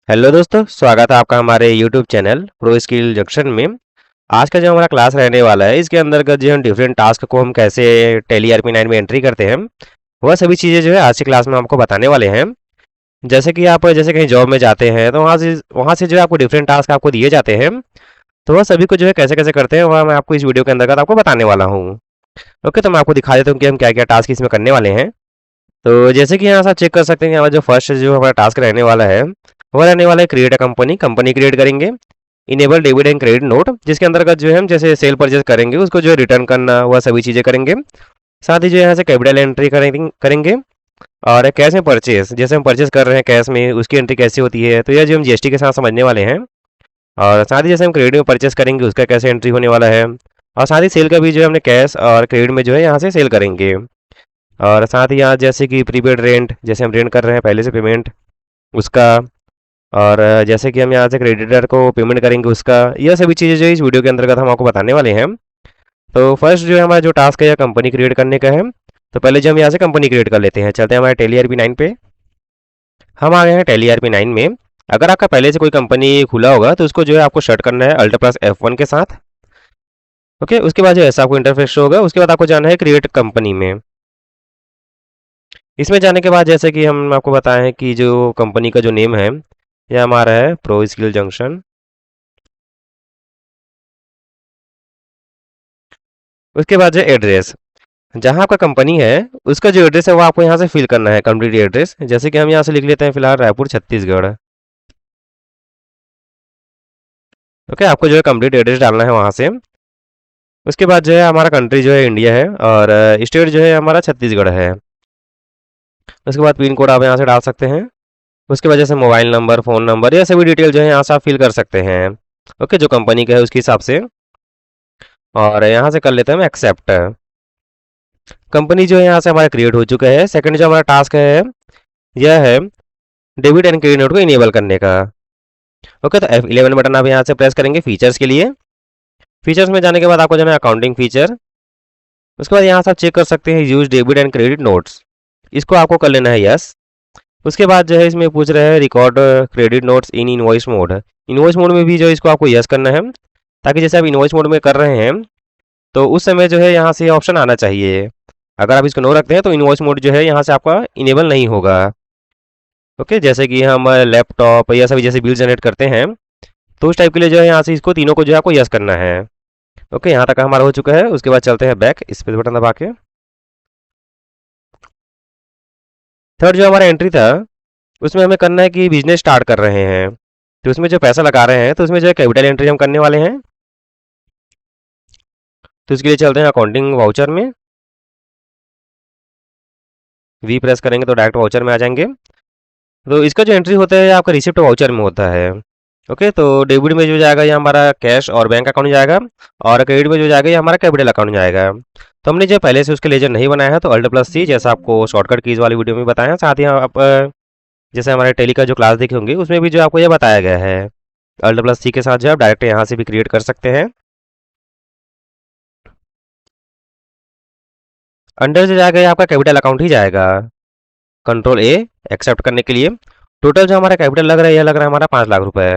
Hello दोस्तों, स्वागत है आपका हमारे YouTube channel pro skill junction में। आज का जो हमारा क्लास रहने वाला है, इसके अंतर्गत जो हम डिफरेंट टास्क को हम कैसे टैली RP9 में एंट्री करते हैं, वह सभी चीज़ें जो है आज की क्लास में आपको बताने वाले हैं। जैसे कि आप जैसे कहीं जॉब में जाते हैं तो वहाँ से जो है आपको डिफरेंट टास्क आपको दिए जाते हैं, तो वह सभी को जो है कैसे कैसे करते हैं वह मैं आपको इस वीडियो के अंतर्गत आपको बताने वाला हूँ। ओके, तो मैं आपको दिखा देता हूँ कि हम क्या क्या टास्क इसमें करने वाले हैं। तो जैसे कि यहाँ से आप चेक कर सकते हैं कि हमारा जो फर्स्ट जो हमारा टास्क रहने वाला है, वो रहने वाला है create a company. Company create करेंगे। Enable debit and credit note, जिसके अंतर्गत जो है हम जैसे सेल परचेज करेंगे उसको जो है रिटर्न करना, वह सभी चीज़ें करेंगे। साथ ही जो है यहाँ से कैपिटल एंट्री करेंगे। और कैश में परचेज, जैसे हम परचेज कर रहे हैं कैश में, उसकी एंट्री कैसे होती है, तो यह जो हम GST के साथ समझने वाले हैं। और साथ ही जैसे हम क्रेडिट में परचेज करेंगे उसका कैसे एंट्री होने वाला है। और साथ ही सेल का भी जो है हमने कैश और क्रेडिट में जो है यहाँ से सेल करेंगे। और साथ ही यहाँ जैसे कि प्रीपेड रेंट, जैसे हम रेंट कर रहे हैं पहले से पेमेंट उसका। और जैसे कि हम यहाँ से क्रेडिटर को पेमेंट करेंगे उसका, यह सभी चीज़ें जो इस वीडियो के अंतर्गत हम आपको बताने वाले हैं। तो फर्स्ट जो है हमारा जो टास्क है यह कंपनी क्रिएट करने का है। तो पहले जो हम यहाँ से कंपनी क्रिएट कर लेते हैं, चलते हैं हमारे टैली RP9 पे। हम आ गए हैं टैली RP9 में। अगर आपका पहले से कोई कंपनी खुला होगा तो उसको जो है आपको शट करना है Alt+F1 के साथ। ओके, उसके बाद जो ऐसा आपको इंटरफेस शो होगा, उसके बाद आपको जाना है क्रिएट कंपनी में। इसमें जाने के बाद जैसे कि हम आपको बताएं हैं कि जो कंपनी का जो नेम है यह हमारा है प्रो स्किल जंक्शन। उसके बाद जो एड्रेस, जहाँ आपका कंपनी है उसका जो एड्रेस है वो आपको यहाँ से फिल करना है, कंप्लीट एड्रेस। जैसे कि हम यहाँ से लिख लेते हैं फिलहाल रायपुर छत्तीसगढ़। ओके, आपको जो है कंप्लीट एड्रेस डालना है वहाँ से। उसके बाद जो है हमारा कंट्री जो है इंडिया है, और स्टेट जो है हमारा छत्तीसगढ़ है। उसके बाद पिन कोड आप यहाँ से डाल सकते हैं। उसके बाद जैसे मोबाइल नंबर, फ़ोन नंबर, यह सभी डिटेल जो है यहाँ से आप फिल कर सकते हैं। ओके, जो कंपनी का है उसके हिसाब से। और यहाँ से कर लेते हैं हम एक्सेप्ट। कंपनी जो है यहाँ से हमारा क्रिएट हो चुका है। सेकंड जो हमारा टास्क है यह है डेबिट एंड क्रेडिट नोट को इनेबल करने का। ओके, तो F11 बटन आप यहाँ से प्रेस करेंगे फीचर्स के लिए। फीचर्स में जाने के बाद आपको जाना है अकाउंटिंग फीचर। उसके बाद यहाँ से आप चेक कर सकते हैं use debit and credit notes, इसको आपको कर लेना है यस। उसके बाद जो है इसमें पूछ रहे हैं record credit notes in invoice mode. Invoice mode में भी जो है इसको आपको यस करना है, ताकि जैसे आप इनवॉइस मोड में कर रहे हैं तो उस समय जो है यहाँ से ऑप्शन आना चाहिए। अगर आप इसको नो रखते हैं तो इनवॉइस मोड जो है यहाँ से आपका इनेबल नहीं होगा। ओके, जैसे कि हम लैपटॉप या सभी जैसे बिल जनरेट करते हैं, तो उस टाइप के लिए जो है यहाँ से इसको तीनों को जो है आपको यस करना है। ओके, यहाँ तक हमारा हो चुका है। उसके बाद चलते हैं बैक, स्पेस बटन दबा के। थर्ड जो हमारा एंट्री था उसमें हमें करना है कि बिजनेस स्टार्ट कर रहे हैं, तो उसमें जो पैसा लगा रहे हैं तो उसमें जो है कैपिटल एंट्री हम करने वाले हैं। तो इसके लिए चलते हैं अकाउंटिंग वाउचर में। वी प्रेस करेंगे तो डायरेक्ट वाउचर में आ जाएंगे। तो इसका जो एंट्री होता है आपका रिसिप्ट वाउचर में होता है। ओके, तो डेबिट में जो जाएगा ये हमारा कैश और बैंक अकाउंट जाएगा, और क्रेडिट में जो जाएगा ये हमारा कैपिटल अकाउंट जाएगा। तो हमने जो पहले से उसके लेजर नहीं बनाया है तो Alt+C, जैसा आपको शॉर्टकट कीज वाली वीडियो में बताया है। साथ ही आप जैसे हमारे टेली का जो क्लास देखे होंगे उसमें भी जो आपको ये बताया गया है, Alt+C के साथ जो आप डायरेक्ट यहाँ से भी क्रिएट कर सकते हैं। अंडर जो जाएगा ये आपका कैपिटल अकाउंट ही जाएगा। Ctrl+A एक्सेप्ट करने के लिए। टोटल जो हमारा कैपिटल लग रहा है यह लग रहा है हमारा 5 लाख रुपए।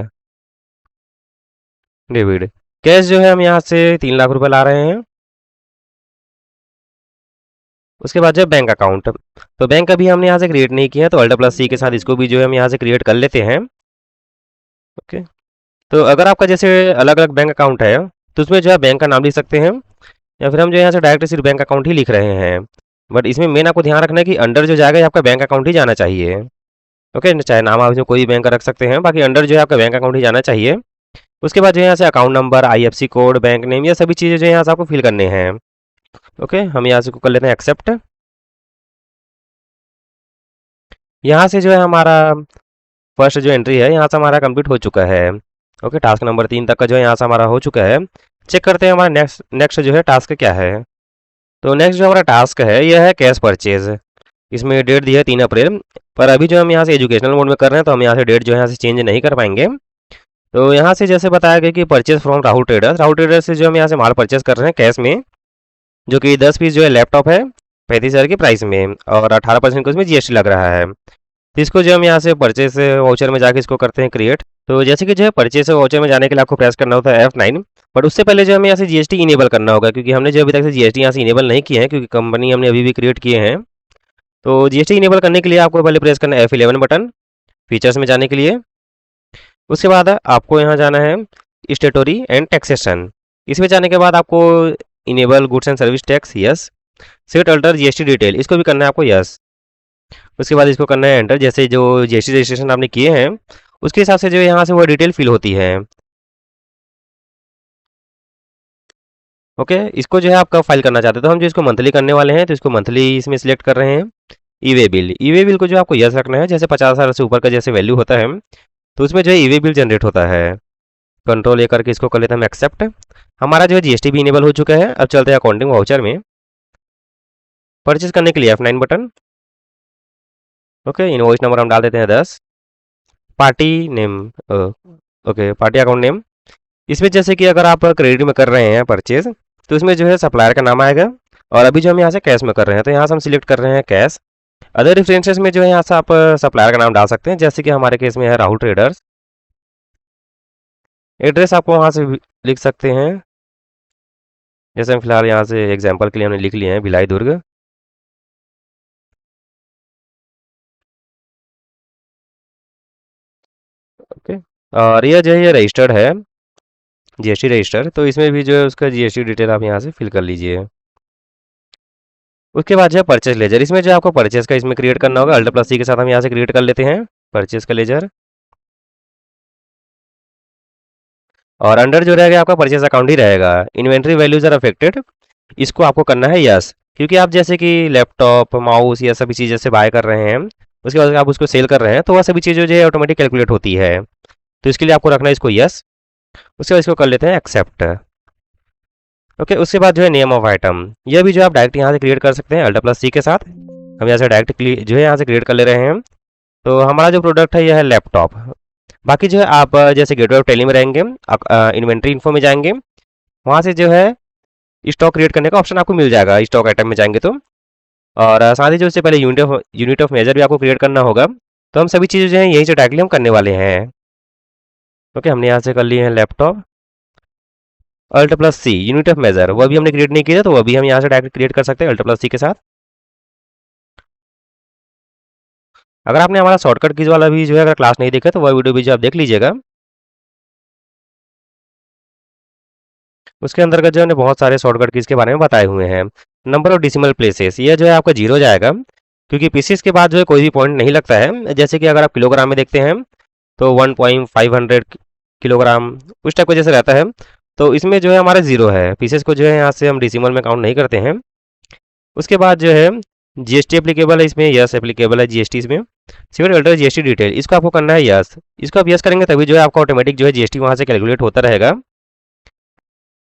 डेबिट कैश जो है हम यहाँ से 3 लाख रुपए ला रहे हैं। उसके बाद जो बैंक अकाउंट, तो बैंक अभी हमने यहाँ से क्रिएट नहीं किया है, तो Alt+C के साथ इसको भी जो है हम यहाँ से क्रिएट कर लेते हैं। ओके, तो अगर आपका जैसे अलग अलग बैंक अकाउंट है तो उसमें जो है बैंक का नाम लिख सकते हैं, या फिर हम जो यहाँ से डायरेक्ट सिर्फ बैंक अकाउंट ही लिख रहे हैं। बट इसमें मेन आपको ध्यान रखना है कि अंडर जो जाएगा ये आपका बैंक अकाउंट ही जाना चाहिए। ओके, चाहे नाम आप इसमें कोई भी बैंक का रख सकते हैं, बाकी अंडर जो है आपका बैंक अकाउंट ही जाना चाहिए। उसके बाद जो है यहाँ से account number, IFSC code, bank name, ये सभी चीज़ें जो है यहाँ से आपको फिल करने हैं। ओके, हम यहाँ से कर लेते हैं एक्सेप्ट। यहाँ से जो है हमारा फर्स्ट जो एंट्री है यहाँ से हमारा कंप्लीट हो चुका है। ओके, टास्क नंबर 3 तक का जो है यहाँ से हमारा हो चुका है। चेक करते हैं हमारा नेक्स्ट नेक्स्ट जो है टास्क क्या है। तो नेक्स्ट जो हमारा टास्क है यह है कैश परचेज। इसमें डेट दी है 3 अप्रैल, पर अभी जो हम यहाँ से एजुकेशनल मोड में कर रहे हैं तो हम यहाँ से डेट जो है यहाँ से चेंज नहीं कर पाएंगे। तो यहाँ से जैसे बताया गया कि purchase from Rahul traders, Rahul traders से जो हम यहाँ से माल परचेज कर रहे हैं कैश में, जो कि 10 पीस जो है लैपटॉप है 35,000 की प्राइस में, और 18% का उसमें GST लग रहा है। तो इसको जो हम यहाँ से परचेस वाउचर में जाके इसको करते हैं क्रिएट। तो जैसे कि जो है परचेस वाउचर में जाने के लिए आपको प्रेस करना होता है F9। बट उससे पहले जो हमें यहाँ से जीएसटी इनेबल करना होगा, क्योंकि हमने जो अभी तक से जीएसटी यहाँ से इनेबल नहीं किए हैं, क्योंकि कंपनी हमने अभी भी क्रिएट किए हैं। तो जीएसटी इनेबल करने के लिए आपको पहले प्रेस करना है F11 बटन फीचर्स में जाने के लिए। उसके बाद आपको यहाँ जाना है स्टेटोरी एंड टैक्सेशन। इसमें जाने के बाद आपको enable goods and service tax yes, set alter GST detail इसको भी करना है आपको यस। उसके बाद इसको करना है एंटर। जैसे जो जीएसटी रजिस्ट्रेशन आपने किए हैं उसके हिसाब से जो यहाँ से वो डिटेल फिल होती है। ओके, इसको जो है आप कब फाइल करना चाहते हैं, तो हम जो इसको मंथली करने वाले हैं तो इसको मंथली इसमें सिलेक्ट कर रहे हैं। ई वे बिल को जो आपको यस रखना है। जैसे 50,000 से ऊपर का जैसे वैल्यू होता है तो उसमें जो है ई वे बिल जनरेट होता है। कंट्रोल ए करके इसको कर लेते हैं हम एक्सेप्ट। हमारा जो है जीएसटी भी इनेबल हो चुका है। अब चलते हैं अकाउंटिंग वाउचर में। परचेज करने के लिए F9 button. Okay, invoice number हम डाल देते हैं 10। Party name, okay party account name. इसमें जैसे कि अगर आप क्रेडिट में कर रहे हैं परचेज तो इसमें जो है सप्लायर का नाम आएगा। और अभी जो हम यहाँ से कैश में कर रहे हैं तो यहाँ से हम सिलेक्ट कर रहे हैं कैश। अदर रेफरेंसेस में जो है यहाँ से आप सप्लायर का नाम डाल सकते हैं, जैसे कि हमारे केस में है राहुल ट्रेडर्स। एड्रेस आपको वहाँ से लिख सकते हैं। जैसे हम फिलहाल यहाँ से एग्जाम्पल के लिए हमने लिख लिए हैं भिलाई दुर्ग। ओके, और यह जो है ये रजिस्टर्ड है जीएसटी रजिस्टर, तो इसमें भी जो है उसका जीएसटी डिटेल आप यहाँ से फिल कर लीजिए। उसके बाद जो है परचेज लेजर, इसमें जो आपको परचेज का इसमें क्रिएट करना होगा। अल्ट प्लस सी के साथ हम यहाँ से क्रिएट कर लेते हैं परचेज का लेजर। और अंडर जो रहेगा आपका परचेज अकाउंट ही रहेगा। इन्वेंट्री वैल्यूज आर अफेक्टेड, इसको आपको करना है यस, क्योंकि आप जैसे कि लैपटॉप माउस या सभी चीज़ें से बाय कर रहे हैं उसके बाद आप उसको सेल कर रहे हैं तो वह सभी चीज़ें जो है ऑटोमेटिक कैलकुलेट होती है। तो इसके लिए आपको रखना है इसको यस। उसके बाद इसको कर लेते हैं एक्सेप्ट। ओके, उसके बाद जो है नेम ऑफ आइटम, यह भी जो आप डायरेक्ट यहाँ से क्रिएट कर सकते हैं अल्ट प्लस सी के साथ। हम यहाँ से डायरेक्ट जो है यहाँ से क्रिएट कर ले रहे हैं। तो हमारा जो प्रोडक्ट है यह है लैपटॉप। बाकी जो है आप जैसे गेटवे ऑफ टेली में रहेंगे, इन्वेंट्री इन्फो में जाएंगे, वहाँ से जो है स्टॉक क्रिएट करने का ऑप्शन आपको मिल जाएगा स्टॉक आइटम में जाएंगे तो। और साथ ही जो इससे पहले यूनिट ऑफ मेजर भी आपको क्रिएट करना होगा। तो हम सभी चीज़ें जो है यहीं से डायरेक्टली हम करने वाले हैं। ओके, हमने यहाँ से कर लिए हैं laptop. Alt plus C unit of major वह भी हमने क्रिएट नहीं किया, तो वह भी हम यहाँ से डायरेक्ट क्रिएट कर सकते हैं अल्ट प्लस सी के साथ। अगर आपने हमारा शॉर्टकट कीज वाला भी जो है अगर क्लास नहीं देखा तो वह वीडियो भी जो आप देख लीजिएगा। उसके अंतर्गत जो है बहुत सारे शॉर्टकट कीज के बारे में बताए हुए हैं। नंबर ऑफ डिसिमल प्लेसेस यह जो है आपका 0 जाएगा, क्योंकि पीसीस के बाद जो है कोई भी पॉइंट नहीं लगता है। जैसे कि अगर आप किलोग्राम में देखते हैं तो 1.500 किलोग्राम उस टाइप का जैसे रहता है, तो इसमें जो है हमारा 0 है। पीसेस को जो है यहाँ से हम डिसिमल में काउंट नहीं करते हैं। उसके बाद जो है जीएसटी एप्लीकेबल है इसमें, यस एप्लीकेबल है जीएसटी इसमें। सिविल अल्टर जीएसटी डिटेल इसको आपको करना है यस। इसको आप यस करेंगे तभी जो है आपका ऑटोमेटिक जो है जीएसटी वहाँ से कैलकुलेट होता रहेगा।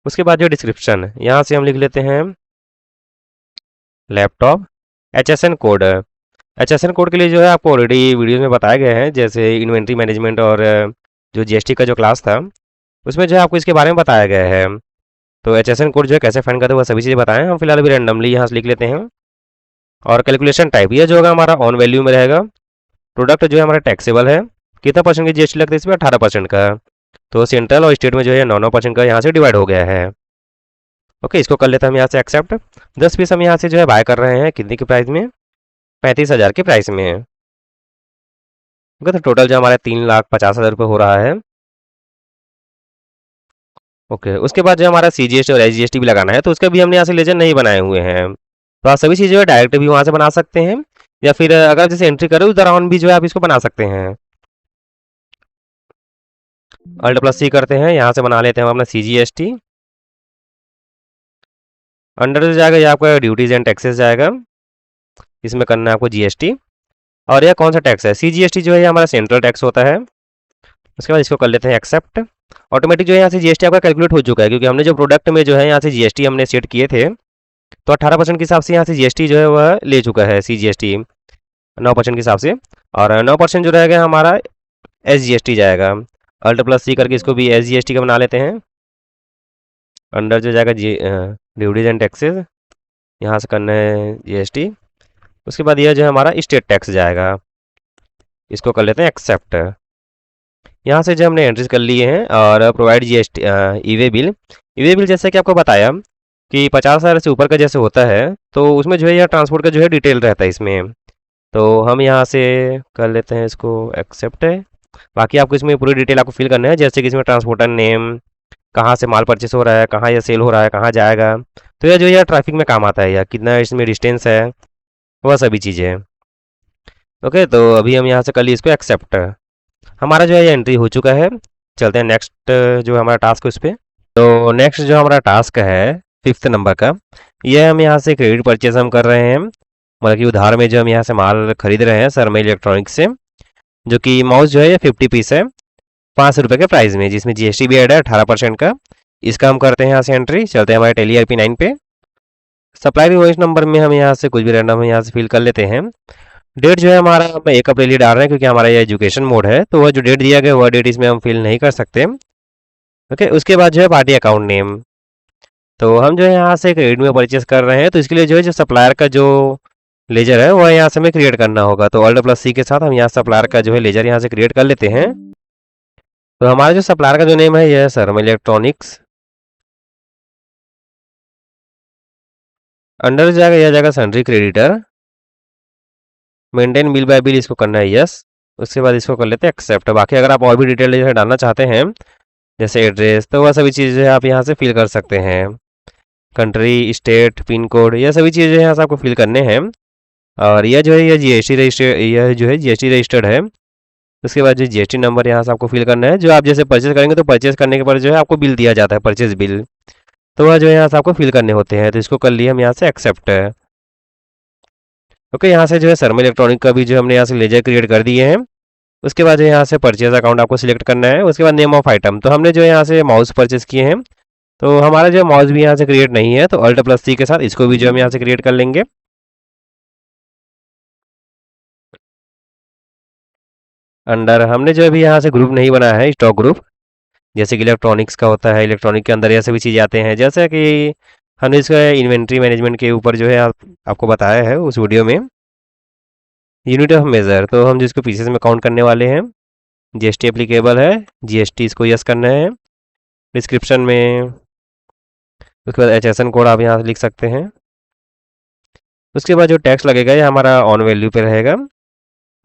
उसके बाद जो डिस्क्रिप्शन यहाँ से हम लिख लेते हैं laptop HSN code. HSN code के लिए जो है आपको ऑलरेडी वीडियोज़ में बताए गए हैं, जैसे इन्वेंट्री मैनेजमेंट और जो जीएसटी का जो क्लास था उसमें जो है आपको इसके बारे में बताया गया है। तो HSN कोड जो है कैसे फाइंड करते हैं वह सभी चीज़ें बताएं। हम फिलहाल अभी रैंडमली यहाँ से लिख लेते हैं। और कैलकुलेशन टाइप यह जो होगा हमारा ऑन वैल्यू में रहेगा। प्रोडक्ट जो है हमारा टैक्सेबल है, कितना परसेंट की जीएसटी लगता है इसमें 18% का। तो सेंट्रल और स्टेट में जो है 9% का यहाँ से डिवाइड हो गया है। ओके, इसको कर लेते हैं हम यहाँ से एक्सेप्ट। 10 पीस हम यहाँ से जो है बाय कर रहे हैं कितने की प्राइस में, 35,000 के प्राइस में। ओके, तो टोटल जो हमारे 3,50,000 रुपये हो रहा है। ओके, उसके बाद जो हमारा CGST और SGST भी लगाना है, तो उसका भी हमने यहाँ से लेजर नहीं बनाए हुए हैं। तो आप सभी चीज़ जो है डायरेक्ट भी वहाँ से बना सकते हैं, या फिर अगर जैसे एंट्री करें उस दौरान भी जो है आप इसको बना सकते हैं। अल्ट प्लस सी करते हैं, यहाँ से बना लेते हैं हम अपना CGST। अंडर जो जाएगा ये आपका ड्यूटीज एंड टैक्सेस जाएगा, इसमें करना है आपको GST। और यह कौन सा टैक्स है, CGST जो है ये हमारा सेंट्रल टैक्स होता है। उसके बाद इसको कर लेते हैं एक्सेप्ट। ऑटोमेटिक जो है यहाँ से GST आपका कैलकुलेट हो चुका है, क्योंकि हमने जो प्रोडक्ट में जो है यहाँ से GST हमने सेट किए थे, तो 18% के हिसाब से यहाँ से GST जो है वह ले चुका है CGST 9% के हिसाब से। और 9% जो रहेगा हमारा SGST जाएगा। अल्ट प्लस सी करके इसको भी SGST का बना लेते हैं। अंडर जो जाएगा ड्यूटीज एंड टैक्सेस, यहाँ से करना है GST। उसके बाद यह जो है हमारा स्टेट टैक्स जाएगा। इसको कर लेते हैं एक्सेप्ट। यहाँ से जो हमने एंट्रीज कर लिए हैं और प्रोवाइड जीएसटी ई वे बिल जैसे कि आपको बताया कि 50,000 से ऊपर का जैसे होता है तो उसमें जो है यह ट्रांसपोर्ट का जो है डिटेल रहता है इसमें। तो हम यहाँ से कर लेते हैं इसको एक्सेप्ट है। बाकी आपको इसमें पूरी डिटेल आपको फिल करना है, जैसे कि इसमें ट्रांसपोर्टर नेम, कहाँ से माल परचेस हो रहा है, कहाँ यह सेल हो रहा है, कहाँ जाएगा। तो यह जो है ट्रैफिक में काम आता है, या कितना इसमें डिस्टेंस है, वह सभी चीज़ें। ओके, तो अभी हम यहाँ से कर लिए इसको एक्सेप्ट। हमारा जो है ये एंट्री हो चुका है। चलते हैं नेक्स्ट जो हमारा टास्क है उस पर। तो नेक्स्ट जो हमारा टास्क है 5th नंबर का, ये हम यहाँ से क्रेडिट परचेज हम कर रहे हैं, मतलब कि उधार में जो हम यहाँ से माल खरीद रहे हैं शर्मा इलेक्ट्रॉनिक्स से, जो कि माउस जो है ये 50 पीस है 500 रुपये के प्राइस में, जिसमें जीएसटी भी ऐड है 18% का। इसका हम करते हैं यहाँ से एंट्री। चलते हैं हमारे टेली RP9 पे। सप्लाई वॉइस नंबर में हम यहाँ से कुछ भी रैंडम यहाँ से फिल कर लेते हैं। डेट जो है हमारा हम 1 अप्रैल ही डाल रहे हैं, क्योंकि हमारा ये एजुकेशन मोड है, तो वह जो डेट दिया गया वह डेट इसमें हम फिल नहीं कर सकते। ओके, उसके बाद जो है पार्टी अकाउंट नेम। तो हम जो है यहाँ से क्रेडिट में परचेस कर रहे हैं, तो इसके लिए जो है जो सप्लायर का जो लेजर है वह यहाँ से हमें क्रिएट करना होगा। तो Alt+C के साथ हम यहाँ सप्लायर का जो है लेजर यहाँ से क्रिएट कर लेते हैं। तो हमारा जो सप्लायर का जो नेम है यह है शर्मा इलेक्ट्रॉनिक्स। अंडर जाएगा यह जाएगा sundry creditor. Maintain bill bye bill इसको करना है यस। उसके बाद इसको कर लेते हैं एक्सेप्ट। बाकी अगर आप और भी डिटेल जो है डालना चाहते हैं, जैसे एड्रेस, तो वह सभी चीज़ें आप यहाँ से फिल कर सकते हैं। कंट्री, स्टेट, पिन कोड, यह सभी चीज़ें यहाँ से आपको फिल करने हैं। और यह जो है यह जीएसटी रजिस्टर, यह जो है जीएसटी रजिस्टर्ड है। उसके बाद जो जीएसटी नंबर यहाँ से आपको फिल करना है, जो आप जैसे परचेज करेंगे तो परचेज करने के बाद जो है आपको बिल दिया जाता है, परचेज बिल, तो वह जो है यहाँ से आपको फिल करने होते हैं। तो इसको कर लिए हम यहाँ से एक्सेप्ट है। ओके, यहाँ से जो है शर्मा इलेक्ट्रॉनिक का भी जो हमने यहाँ से लेजर क्रिएट कर दिए हैं। उसके बाद जो यहाँ से परचेज अकाउंट आपको सिलेक्ट करना है। उसके बाद नेम ऑफ आइटम, तो हमने जो है यहाँ से माउस परचेज किए हैं, तो हमारा जो माउस भी यहाँ से क्रिएट नहीं है, तो Alt+C के साथ इसको भी जो हम यहाँ से क्रिएट कर लेंगे। अंडर हमने जो अभी यहाँ से ग्रुप नहीं बनाया है, स्टॉक ग्रुप, जैसे कि इलेक्ट्रॉनिक्स का होता है, इलेक्ट्रॉनिक के अंदर ये सभी चीज़ें आते हैं, जैसे कि हमने इसका इन्वेंट्री मैनेजमेंट के ऊपर जो है आपको बताया है उस वीडियो में। यूनिट ऑफ मेजर, तो हम जिसको पीसेस में काउंट करने वाले हैं। जीएसटी एप्लीकेबल है, जीएसटी इसको यस करना है। डिस्क्रिप्शन में उसके बाद HSN कोड आप यहाँ से लिख सकते हैं। उसके बाद जो टैक्स लगेगा ये हमारा ऑन वैल्यू पे रहेगा।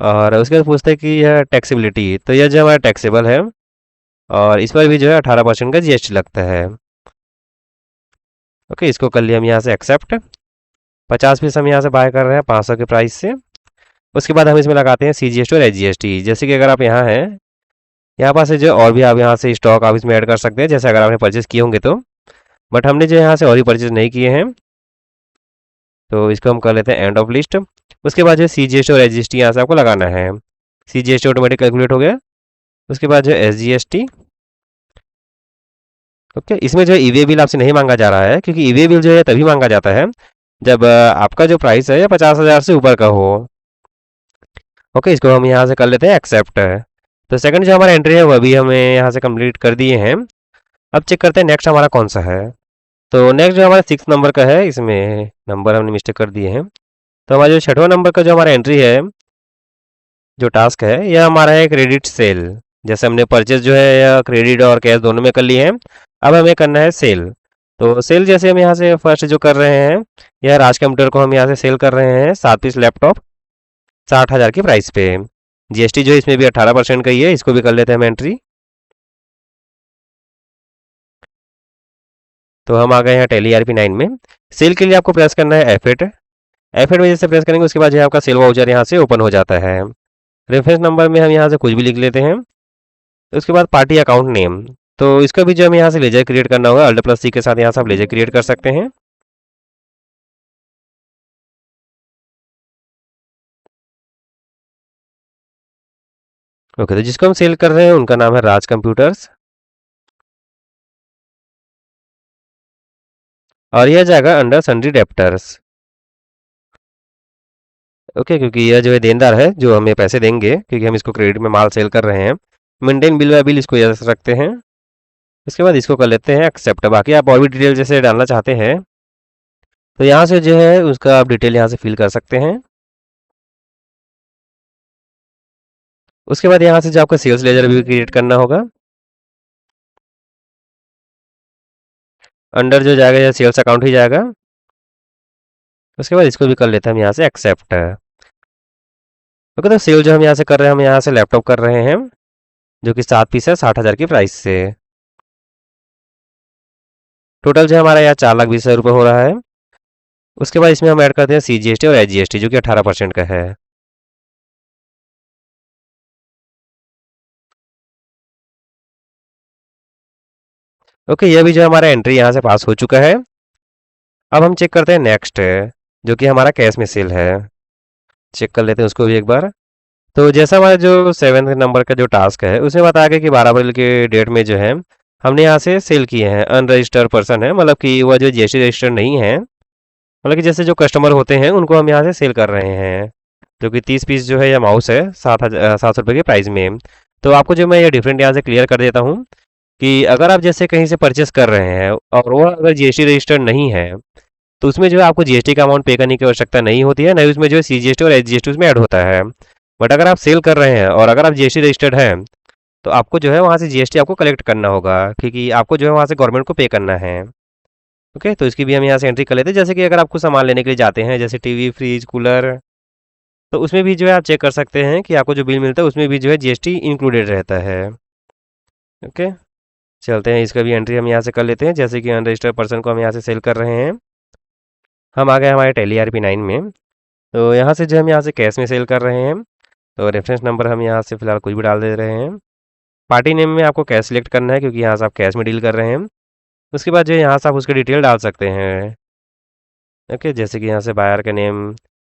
और उसके बाद पूछते हैं कि यह टैक्सेबिलिटी, तो यह जो हमारा टैक्सेबल है, और इस पर भी जो है 18% का जीएसटी लगता है। ओके, इसको कर लिया हम यहाँ से एक्सेप्ट। 50 पीस हम यहाँ से बाय कर रहे हैं 500 के प्राइस से। उसके बाद हम इसमें लगाते हैं CGST और SGST। जैसे कि अगर आप यहाँ हैं, यहाँ पास से जो और भी आप यहाँ से स्टॉक आप इसमें ऐड कर सकते हैं, जैसे अगर आपने परचेज किए होंगे तो। बट हमने जो यहाँ से और ही परचेज नहीं किए हैं, तो इसको हम कर लेते हैं एंड ऑफ लिस्ट। उसके बाद जो CGST और SGST यहाँ से आपको लगाना है। CGST ऑटोमेटिक कैलकुलेट हो गया। उसके बाद जो SGST। ओके, इसमें जो ईवे बिल आपसे नहीं मांगा जा रहा है, क्योंकि ईवे बिल जो है तभी मांगा जाता है जब आपका जो प्राइस है 50,000 से ऊपर का हो। ओके, इसको हम यहाँ से कर लेते हैं एक्सेप्ट। तो सेकंड जो हमारा एंट्री है वह भी हमें यहाँ से कंप्लीट कर दिए हैं। अब चेक करते हैं नेक्स्ट हमारा कौन सा है। तो नेक्स्ट जो हमारा 6 नंबर का है, इसमें नंबर हमने मिस्टेक कर दिए हैं। तो हमारा जो 6वां नंबर का जो हमारा एंट्री है, जो टास्क है, यह हमारा है क्रेडिट सेल। जैसे हमने परचेज जो है या क्रेडिट और कैश दोनों में कर लिए हैं, अब हमें करना है सेल। तो सेल जैसे हम यहाँ से फर्स्ट जो कर रहे हैं, यह राज कंप्यूटर को हम यहाँ से सेल कर रहे हैं 7 पीस लैपटॉप 60,000 की प्राइस पे। जीएसटी जो है इसमें भी 18% का ही है, इसको भी कर लेते हैं हम एंट्री। तो हम आ गए हैं टेली RP9 में। सेल के लिए आपको प्रेस करना है F8। F8 में जैसे प्रेस करेंगे उसके बाद जो है आपका सेल वाउचर यहाँ से ओपन हो जाता है। रेफरेंस नंबर में हम यहाँ से कुछ भी लिख लेते हैं। उसके बाद पार्टी अकाउंट नेम, तो इसका भी जो हमें यहाँ से लेजर क्रिएट करना होगा, Alt+C के साथ यहाँ से आप लेजर क्रिएट कर सकते हैं। ओके, तो जिसको हम सेल कर रहे हैं उनका नाम है राज कंप्यूटर्स, और यह जाएगा अंडर सन्ड्री डेप्टर्स। ओके, क्योंकि यह जो है देनदार है जो हमें पैसे देंगे, क्योंकि हम इसको क्रेडिट में माल सेल कर रहे हैं। मेंटेन बिल बाय बिल इसको यस रखते हैं। उसके बाद इसको कर लेते हैं एक्सेप्ट। बाकी आप और भी डिटेल जैसे डालना चाहते हैं, तो यहाँ से जो है उसका आप डिटेल यहाँ से फिल कर सकते हैं। उसके बाद यहाँ से जो आपको सेल्स लेजर भी क्रिएट करना होगा। अंडर जो जाएगा या सेल्स अकाउंट ही जाएगा। उसके बाद इसको भी कर लेते हैं हम यहाँ से एक्सेप्ट। ओके, तो सेल जो हम यहाँ से कर रहे हैं, हम यहाँ से लैपटॉप कर रहे हैं जो कि 7 पीस है 60,000 की प्राइस से। टोटल जो हमारा यहाँ 4,20,000 रुपये हो रहा है। उसके बाद इसमें हम ऐड करते हैं CGST और SGST जो कि 18% का है। ओके, यह भी जो हमारा एंट्री यहाँ से पास हो चुका है। अब हम चेक करते हैं नेक्स्ट, जो कि हमारा कैश में सेल है। चेक कर लेते हैं उसको भी एक बार। तो जैसा हमारा जो 7th नंबर का जो टास्क है उसमें बताया गया कि 12 अप्रैल के डेट में जो है हमने यहाँ से सेल किए हैं। अनरजिस्टर्ड पर्सन है, मतलब कि वह जो GST रजिस्टर्ड नहीं है, मतलब कि जैसे जो कस्टमर होते हैं उनको हम यहाँ से सेल कर रहे हैं। जो कि 30 पीस जो है या माउस है 700 रुपये के प्राइस में। तो आपको जो मैं ये डिफरेंट यहाँ से क्लियर कर देता हूँ कि अगर आप जैसे कहीं से परचेस कर रहे हैं और वो अगर GST रजिस्टर्ड नहीं है, तो उसमें जो है आपको GST का अमाउंट पे करने की आवश्यकता नहीं होती है, नहीं उसमें जो है CGST और SGST उसमें ऐड होता है। बट अगर आप सेल कर रहे हैं और अगर आप GST रजिस्टर्ड हैं, तो आपको जो है वहाँ से GST आपको कलेक्ट करना होगा, क्योंकि आपको जो है वहाँ से गवर्नमेंट को पे करना है। ओके, तो इसकी भी हम यहाँ से एंट्री कर लेते हैं। जैसे कि अगर आपको सामान लेने के लिए जाते हैं, जैसे टीवी, फ्रिज, कूलर, तो उसमें भी जो है आप चेक कर सकते हैं कि आपको जो बिल मिलता है उसमें भी जो है GST इंक्लूडेड रहता है। ओके, चलते हैं, इसका भी एंट्री हम यहाँ से कर लेते हैं। जैसे कि अनरजिस्टर्ड पर्सन को हम यहाँ से सेल कर रहे हैं। हम आ गए हमारे टैली RP9 में। तो यहाँ से जो हम यहाँ से कैश में सेल कर रहे हैं। तो रेफरेंस नंबर हम यहाँ से फिलहाल कुछ भी डाल दे रहे हैं। पार्टी नेम में आपको कैश सिलेक्ट करना है, क्योंकि यहाँ से आप कैश में डील कर रहे हैं। उसके बाद जो है यहाँ से आप उसकी डिटेल डाल सकते हैं। ओके, जैसे कि यहाँ से बायर का नेम,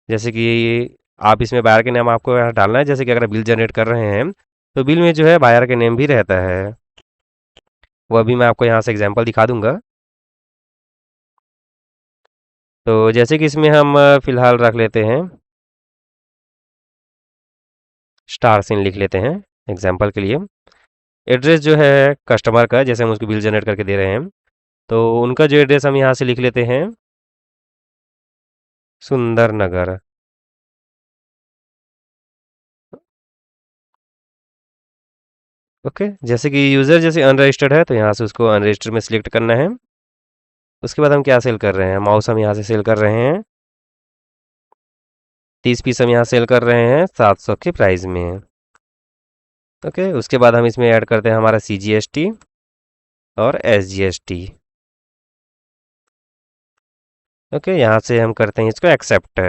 जैसे कि आप इसमें बायर का नेम आपको यहाँ डालना है। जैसे कि अगर बिल जनरेट कर रहे हैं तो बिल में जो है बायर का नेम भी रहता है। वो अभी मैं आपको यहाँ से एग्जांपल दिखा दूंगा। तो जैसे कि इसमें हम फिलहाल रख लेते हैं स्टार सिन, लिख लेते हैं एग्जांपल के लिए। एड्रेस जो है कस्टमर का, जैसे हम उसको बिल जनरेट करके दे रहे हैं, तो उनका जो एड्रेस हम यहाँ से लिख लेते हैं सुंदर नगर। ओके, जैसे कि यूज़र जैसे अनरजिस्टर्ड है तो यहाँ से उसको अनरजिस्टर्ड में सिलेक्ट करना है। उसके बाद हम क्या सेल कर रहे हैं, माउस हम यहाँ से सेल कर रहे हैं। 30 पीस हम यहाँ सेल कर रहे हैं 700 की प्राइस में। ओके, उसके बाद हम इसमें ऐड करते हैं हमारा CGST और SGST। ओके, यहाँ से हम करते हैं इसको एक्सेप्ट।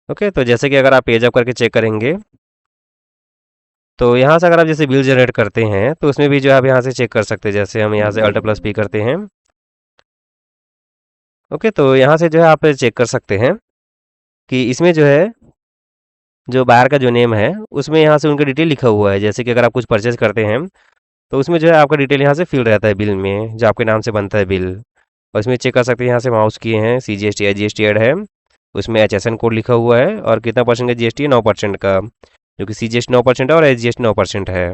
ओके, तो जैसे कि अगर आप पेज अप करके चेक करेंगे, तो यहाँ से अगर आप जैसे बिल जनरेट करते हैं तो उसमें भी जो है आप यहाँ से चेक कर सकते हैं। जैसे हम यहाँ से Alt+P करते हैं। ओके, तो यहाँ से जो है आप चेक कर सकते हैं कि इसमें जो है जो बायर का जो नेम है उसमें यहाँ से उनका डिटेल लिखा हुआ है। जैसे कि अगर आप कुछ परचेज करते हैं तो उसमें जो है आपका डिटेल यहाँ से फिल रहता है बिल में, जो आपके नाम से बनता है बिल। और इसमें चेक कर सकते हैं, यहाँ से माउस किए हैं CGST SGST ऐड है। उसमें HSN कोड लिखा हुआ है और कितना परसेंट का GST है, 9% का, जो कि CGST 9% है और SGST 9% है।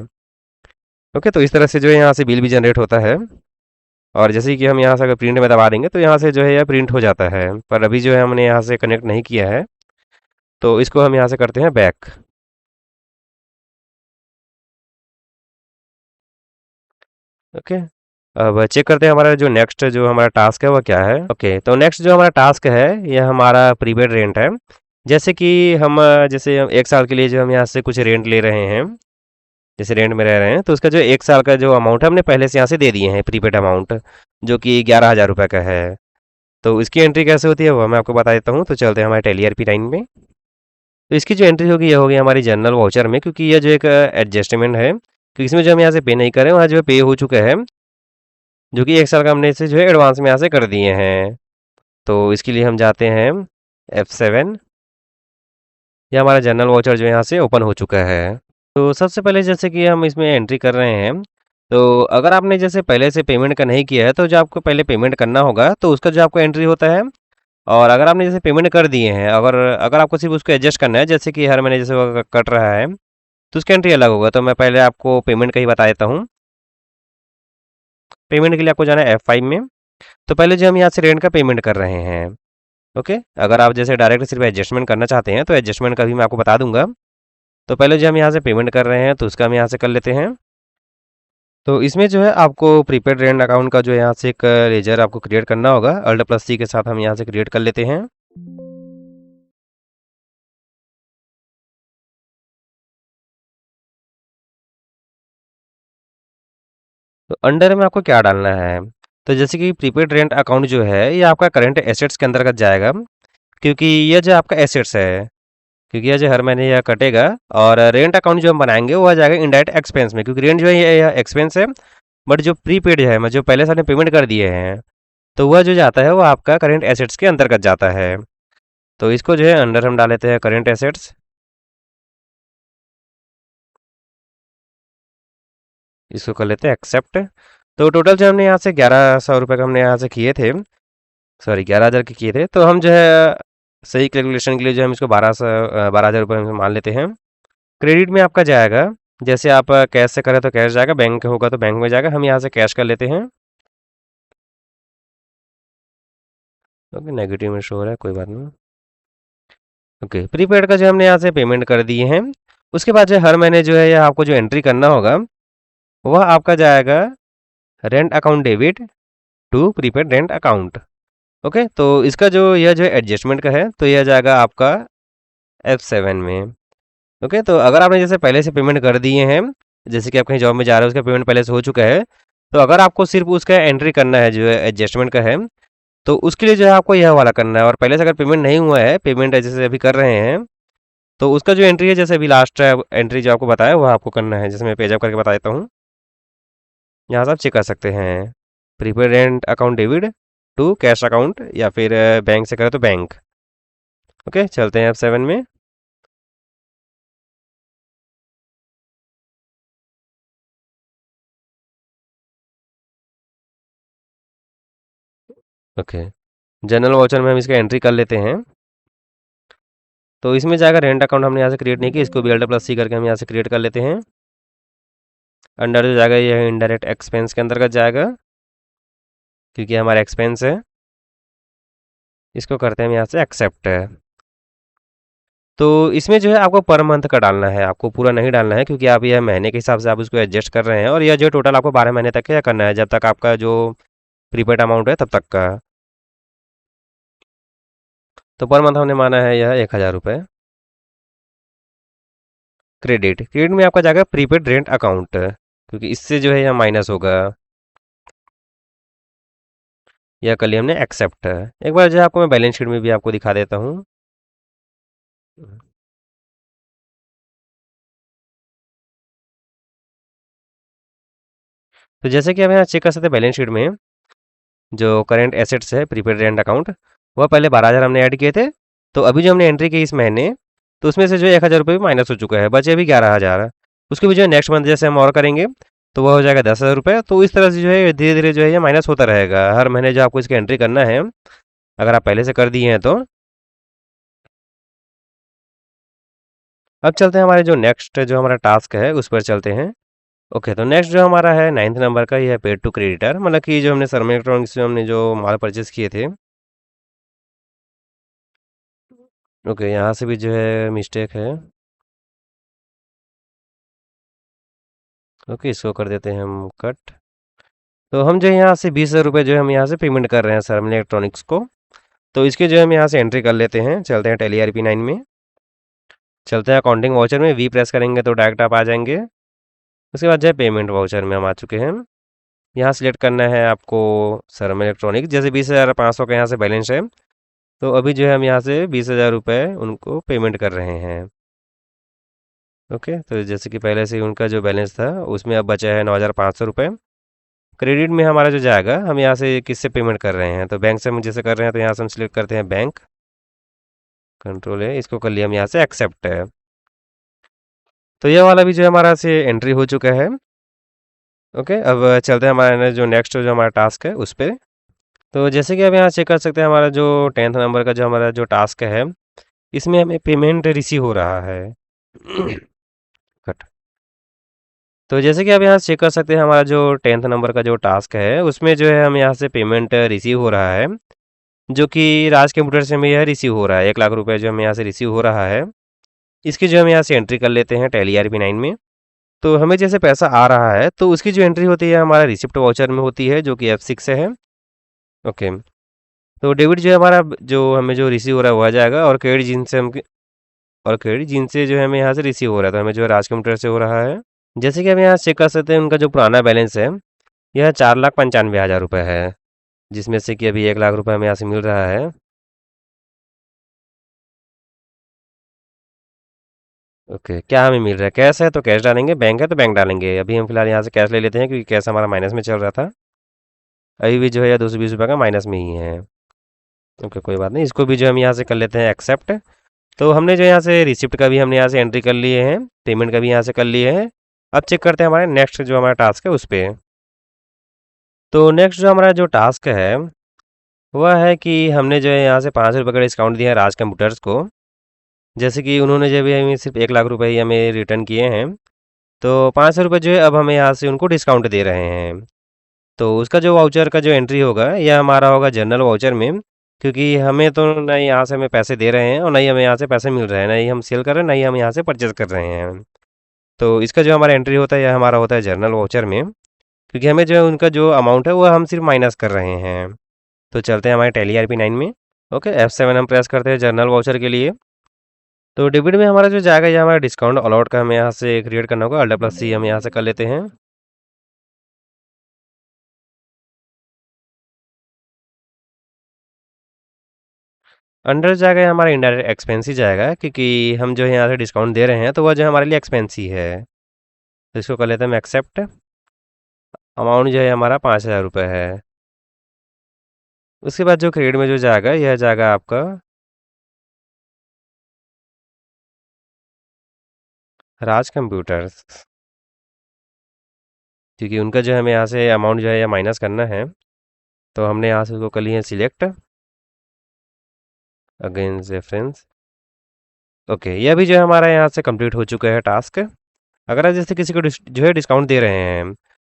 ओके, तो इस तरह से जो है यहाँ से बिल भी जनरेट होता है। और जैसे कि हम यहाँ से अगर प्रिंट में दबा देंगे तो यहाँ से जो है यह प्रिंट हो जाता है। पर अभी जो है हमने यहाँ से कनेक्ट नहीं किया है, तो इसको हम यहाँ से करते हैं बैक। ओके, अब चेक करते हैं हमारा जो नेक्स्ट जो हमारा टास्क है वो क्या है। ओके, तो नेक्स्ट जो हमारा टास्क है यह हमारा प्रीपेड रेंट है। जैसे कि हम जैसे हम 1 साल के लिए जो हम यहाँ से कुछ रेंट ले रहे हैं, जैसे रेंट में रह रहे हैं, तो उसका जो 1 साल का जो अमाउंट है हमने पहले से यहाँ से दे दिए हैं प्रीपेड अमाउंट, जो कि 11,000 रुपये का है। तो इसकी एंट्री कैसे होती है वो मैं आपको बता देता हूँ। तो चलते हैं हमारे टैली RP9 में। तो इसकी जो एंट्री होगी यह होगी हमारी जनरल वाउचर में, क्योंकि यह जो एक एडजस्टमेंट है, क्योंकि इसमें जो हम यहाँ से पे नहीं करें वहाँ जो है पे हो चुका है, जो कि 1 साल का हमने इसे जो है एडवांस में यहाँ से कर दिए हैं। तो इसके लिए हम जाते हैं F7। यह हमारा जनरल वाउचर जो यहाँ से ओपन हो चुका है। तो सबसे पहले जैसे कि हम इसमें एंट्री कर रहे हैं, तो अगर आपने जैसे पहले से पेमेंट का नहीं किया है तो जो आपको पहले पेमेंट करना होगा तो उसका जो आपको एंट्री होता है। और अगर आपने जैसे पेमेंट कर दिए हैं, अगर अगर आपको सिर्फ उसको एडजस्ट करना है, जैसे कि हर महीने जैसे वो कट रहा है, तो उसका एंट्री अलग होगा। तो मैं पहले आपको पेमेंट का ही बता देता हूँ। पेमेंट के लिए आपको जाना है F5 में। तो पहले जो हम यहाँ से रेंट का पेमेंट कर रहे हैं। ओके, अगर आप जैसे डायरेक्ट सिर्फ एडजस्टमेंट करना चाहते हैं तो एडजस्टमेंट का भी मैं आपको बता दूंगा। तो पहले जो हम यहाँ से पेमेंट कर रहे हैं तो उसका हम यहाँ से कर लेते हैं। तो इसमें जो है आपको प्रीपेड रेंट अकाउंट का जो है यहाँ से एक लेजर आपको क्रिएट करना होगा। Alt+C के साथ हम यहाँ से क्रिएट कर लेते हैं। तो अंडर में आपको क्या डालना है, तो जैसे कि प्रीपेड रेंट अकाउंट जो है ये आपका करंट एसेट्स के अंतर्गत जाएगा, क्योंकि ये जो आपका एसेट्स है, क्योंकि ये जो हर महीने यह कटेगा। और रेंट अकाउंट जो हम बनाएंगे वो आ जाएगा इनडायरेक्ट एक्सपेंस में, क्योंकि रेंट जो है ये एक्सपेंस है। बट जो प्रीपेड है मैं जो पहले से आपने पेमेंट कर दिए हैं, तो वह जो जाता है वो आपका करंट एसेट्स के अंतर्गत जाता है। तो इसको जो है अंडर हम डाल लेते हैं करंट एसेट्स। इसको कर लेते हैं एक्सेप्ट। तो टोटल जो हमने यहाँ से 1100 रुपये का हमने यहाँ से किए थे, सॉरी 11,000 के किए थे। तो हम जो है सही कैलकुलेशन के लिए जो हम इसको 12,000 रुपये हम मान लेते हैं। क्रेडिट में आपका जाएगा, जैसे आप कैश से करें तो कैश जाएगा, बैंक होगा तो बैंक में जाएगा। हम यहाँ से कैश कर लेते हैं। ओके, नेगेटिव में शो हो रहा है, कोई बात नहीं। ओके, प्रीपेड का जो हमने यहाँ से पेमेंट कर दिए हैं, उसके बाद जो हर महीने जो है यह आपको जो एंट्री करना होगा वह आपका जाएगा rent account debit to prepaid rent account. Okay, तो इसका जो यह जो एडजस्टमेंट का है तो यह जाएगा आपका F7 में। ओके, तो अगर आपने जैसे पहले से पेमेंट कर दिए हैं, जैसे कि आप कहीं जॉब में जा रहे हो उसका पेमेंट पहले से हो चुका है, तो अगर आपको सिर्फ उसका एंट्री करना है जो है एडजस्टमेंट का है, तो उसके लिए जो है आपको यह वाला करना है। और पहले से अगर पेमेंट नहीं हुआ है, पेमेंट जैसे अभी कर रहे हैं, तो उसका जो एंट्री है जैसे अभी लास्ट एंट्री जो आपको बताया वह आपको करना है। जैसे मैं पेजअप करके बता देता हूँ, यहाँ से आप चेक कर सकते हैं। Prepaid rent account debit to cash account, या फिर बैंक से करें तो बैंक। ओके, चलते हैं F7 में। ओके, जनरल वाउचर में हम इसका एंट्री कर लेते हैं। तो इसमें जाएगा रेंट अकाउंट, हमने यहाँ से क्रिएट नहीं किया, इसको भी Alt+C करके हम यहाँ से क्रिएट कर लेते हैं। अंडर जो जाएगा ये इनडायरेक्ट एक्सपेंस के अंतर्गत जाएगा, क्योंकि हमारा एक्सपेंस है। इसको करते हैं हम यहाँ से एक्सेप्ट है। तो इसमें जो है आपको पर मंथ का डालना है, आपको पूरा नहीं डालना है, क्योंकि आप यह महीने के हिसाब से आप उसको एडजस्ट कर रहे हैं। और यह जो टोटल आपको 12 महीने तक क्या करना है, जब तक आपका जो प्रीपेड अमाउंट है तब तक का। तो पर मंथ हमने माना है यह 1,000 रुपये। क्रेडिट में आपका जाएगा प्रीपेड रेंट अकाउंट, क्योंकि इससे जो है यह माइनस होगा। यह कर लिया हमने एक्सेप्ट। एक बार जो है आपको मैं बैलेंस शीट में भी आपको दिखा देता हूँ। तो जैसे कि हम यहाँ चेक कर सकते हैं बैलेंस शीट में, जो करंट एसेट्स है प्रीपेड रेंट अकाउंट, वह पहले 12,000 हमने ऐड किए थे। तो अभी जो हमने एंट्री की इस महीने, तो उसमें से जो है 1,000 रुपये भी माइनस हो चुका है, बचे अभी 11,000। उसके भी जो है नेक्स्ट मंथ जैसे हम और करेंगे तो वह हो जाएगा 10,000 रुपये। तो इस तरह से जो है धीरे धीरे जो है ये माइनस होता रहेगा हर महीने, जो आपको इसकी एंट्री करना है अगर आप पहले से कर दिए हैं तो। अब चलते हैं हमारे जो नेक्स्ट जो हमारा टास्क है उस पर चलते हैं। ओके, तो नेक्स्ट जो हमारा है 9th नंबर का, ये है पेड टू क्रेडिटर, मतलब कि जो हमने शर्मा इलेक्ट्रॉनिक्स से हमने जो माल परचेज किए थे। ओके, यहाँ से भी जो है मिस्टेक है। ओके, इसको कर देते हैं हम कट। तो हम जो है यहाँ से 20,000 रुपये जो है हम यहाँ से पेमेंट कर रहे हैं शर्मा इलेक्ट्रॉनिक्स को। तो इसके जो है हम यहाँ से एंट्री कर लेते हैं। चलते हैं टैली RP9 में, चलते हैं अकाउंटिंग वाउचर में, वी प्रेस करेंगे तो डायरेक्ट आप आ जाएंगे। उसके बाद जो है पेमेंट वाउचर में हम आ चुके हैं। यहाँ सिलेक्ट करना है आपको शर्मा इलेक्ट्रॉनिक्स, जैसे 20,500 का यहाँ से बैलेंस है। तो अभी जो है हम यहाँ से 20,000 रुपये उनको पेमेंट कर रहे हैं। ओके, तो जैसे कि पहले से ही उनका जो बैलेंस था उसमें अब बचा है 9,500 रुपये। क्रेडिट में हमारा जो जाएगा, हम यहाँ से किससे पेमेंट कर रहे हैं, तो बैंक से हम जैसे कर रहे हैं तो यहाँ से हम सिलेक्ट करते हैं बैंक, कंट्रोल है, इसको कर लिया हम यहाँ से एक्सेप्ट है। तो यह वाला भी जो है हमारा से एंट्री हो चुका है। ओके, अब चलते हैं हमारा जो नेक्स्ट जो हमारा टास्क है उस पर। तो जैसे कि आप यहाँ चेक कर सकते हैं, हमारा जो 10th नंबर का जो हमारा जो टास्क है, इसमें हमें पेमेंट रिसीव हो रहा है। कट। तो जैसे कि आप यहाँ चेक कर सकते हैं, हमारा जो 10th नंबर का जो टास्क है उसमें जो है हम यहाँ से पेमेंट रिसीव हो रहा है, जो कि राज कंप्यूटर से हमें यह रिसीव हो रहा है। 1,00,000 रुपये जो हमें यहाँ से रिसीव हो रहा है। इसकी जो हम यहाँ से एंट्री कर लेते हैं टैली ERP9 में। तो हमें जैसे पैसा आ रहा है तो उसकी जो एंट्री होती है हमारा रिसिप्ट वाउचर में होती है, जो कि F6 से है। ओके, तो डेबिट जो है हमारा जो हमें जो रिसीव हो रहा है वो आ जाएगा, और क्रेडिट जिनसे जो है हमें यहाँ से रिसीव हो रहा है, तो हमें जो है राज कंप्यूटर से हो रहा है। जैसे कि हम यहाँ चेक कर सकते हैं उनका जो पुराना बैलेंस है यह 4,95,000 रुपये है, जिसमें से कि अभी 1,00,000 रुपये हमें यहाँ से मिल रहा है। ओके, क्या हमें मिल रहा है? कैश है तो कैश डालेंगे, बैंक है तो बैंक डालेंगे। अभी हम फिलहाल यहाँ से कैश ले लेते हैं क्योंकि कैश हमारा माइनस में चल रहा था। अभी भी जो है 220 रुपये का माइनस में ही है। ओके, कोई बात नहीं, इसको भी जो हम यहाँ से कर लेते हैं एक्सेप्ट। तो हमने जो यहाँ से रिसिप्ट का भी हमने यहाँ से एंट्री कर लिए हैं, पेमेंट का भी यहाँ से कर लिए हैं। अब चेक करते हैं हमारे नेक्स्ट जो हमारा टास्क है उस पर। तो नेक्स्ट जो हमारा जो टास्क है वह है कि हमने जो है यहाँ से 5 रुपये का डिस्काउंट दिया है राज कंप्यूटर्स को। जैसे कि उन्होंने जब हमें सिर्फ 1,00,000 रुपये ही हमें रिटर्न किए हैं, तो 500 रुपये जो है अब हमें यहाँ से उनको डिस्काउंट दे रहे हैं। तो उसका जो वाउचर का जो एंट्री होगा यह हमारा होगा जनरल वाउचर में, क्योंकि हमें तो ना ही यहाँ से हमें पैसे दे रहे हैं और ना ही हमें यहाँ से पैसे मिल रहे हैं, ना ही हम सेल कर रहे हैं, ना ही हम यहाँ से परचेज कर रहे हैं। तो इसका जो हमारा एंट्री होता है यह हमारा होता है जनरल वाउचर में, क्योंकि हमें जो है उनका जो अमाउंट है वो हम सिर्फ माइनस कर रहे हैं। तो चलते हैं हमारे टैली ERP9 में। ओके, F7 हम प्रेस करते हैं जनरल वाउचर के लिए। तो डेबिट में हमारा जो जाएगा ये हमारा डिस्काउंट अलॉट का हमें यहाँ से क्रिएट करना होगा, Alt+C हम यहाँ से कर लेते हैं। अंडर जाएगा ये हमारा इनडायरेक्ट एक्सपेंस ही जाएगा, क्योंकि हम जो है यहाँ से डिस्काउंट दे रहे हैं तो वह जो हमारे लिए एक्सपेंस ही है। तो इसको कर लेते हैं हम एक्सेप्ट। अमाउंट जो है हमारा 5,000 रुपये है। उसके बाद जो क्रेडिट में जो जाएगा यह जाएगा आपका राज कंप्यूटर्स, क्योंकि उनका जो है हमें यहाँ से अमाउंट जो है यह माइनस करना है। तो हमने यहाँ से उसको कर लिया है सिलेक्ट अगेंस्ट रेफरेंस। ओके, यह भी जो है हमारा यहाँ से कंप्लीट हो चुका है टास्क। अगर आप जैसे किसी को जो है डिस्काउंट दे रहे हैं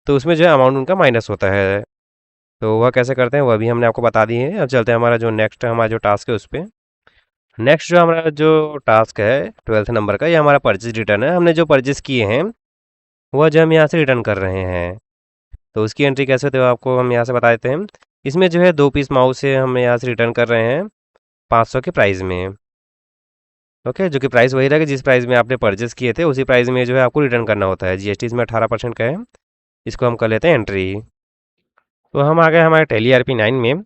तो उसमें जो है अमाउंट उनका माइनस होता है। तो वह कैसे करते हैं वह भी हमने आपको बता दी है। अब चलते हैं हमारा जो नेक्स्ट हमारा जो टास्क है उस पर। नेक्स्ट जो हमारा जो टास्क है 12th नंबर का, ये हमारा परचेज रिटर्न है। हमने जो परचेज किए हैं वह जो हम यहाँ से रिटर्न कर रहे हैं। तो उसकी एंट्री कैसे होती है वो आपको हम यहाँ से बता देते हैं। इसमें जो है 2 पीस माउस से हम यहाँ से रिटर्न कर रहे हैं 500 के प्राइस में। ओके, जो कि प्राइस वही रहेगा जिस प्राइस में आपने परचेस किए थे, उसी प्राइस में जो है आपको रिटर्न करना होता है। GST इसमें 18% का है। इसको हम कर लेते हैं एंट्री। तो हम आ गए हमारे टैली ERP9 में।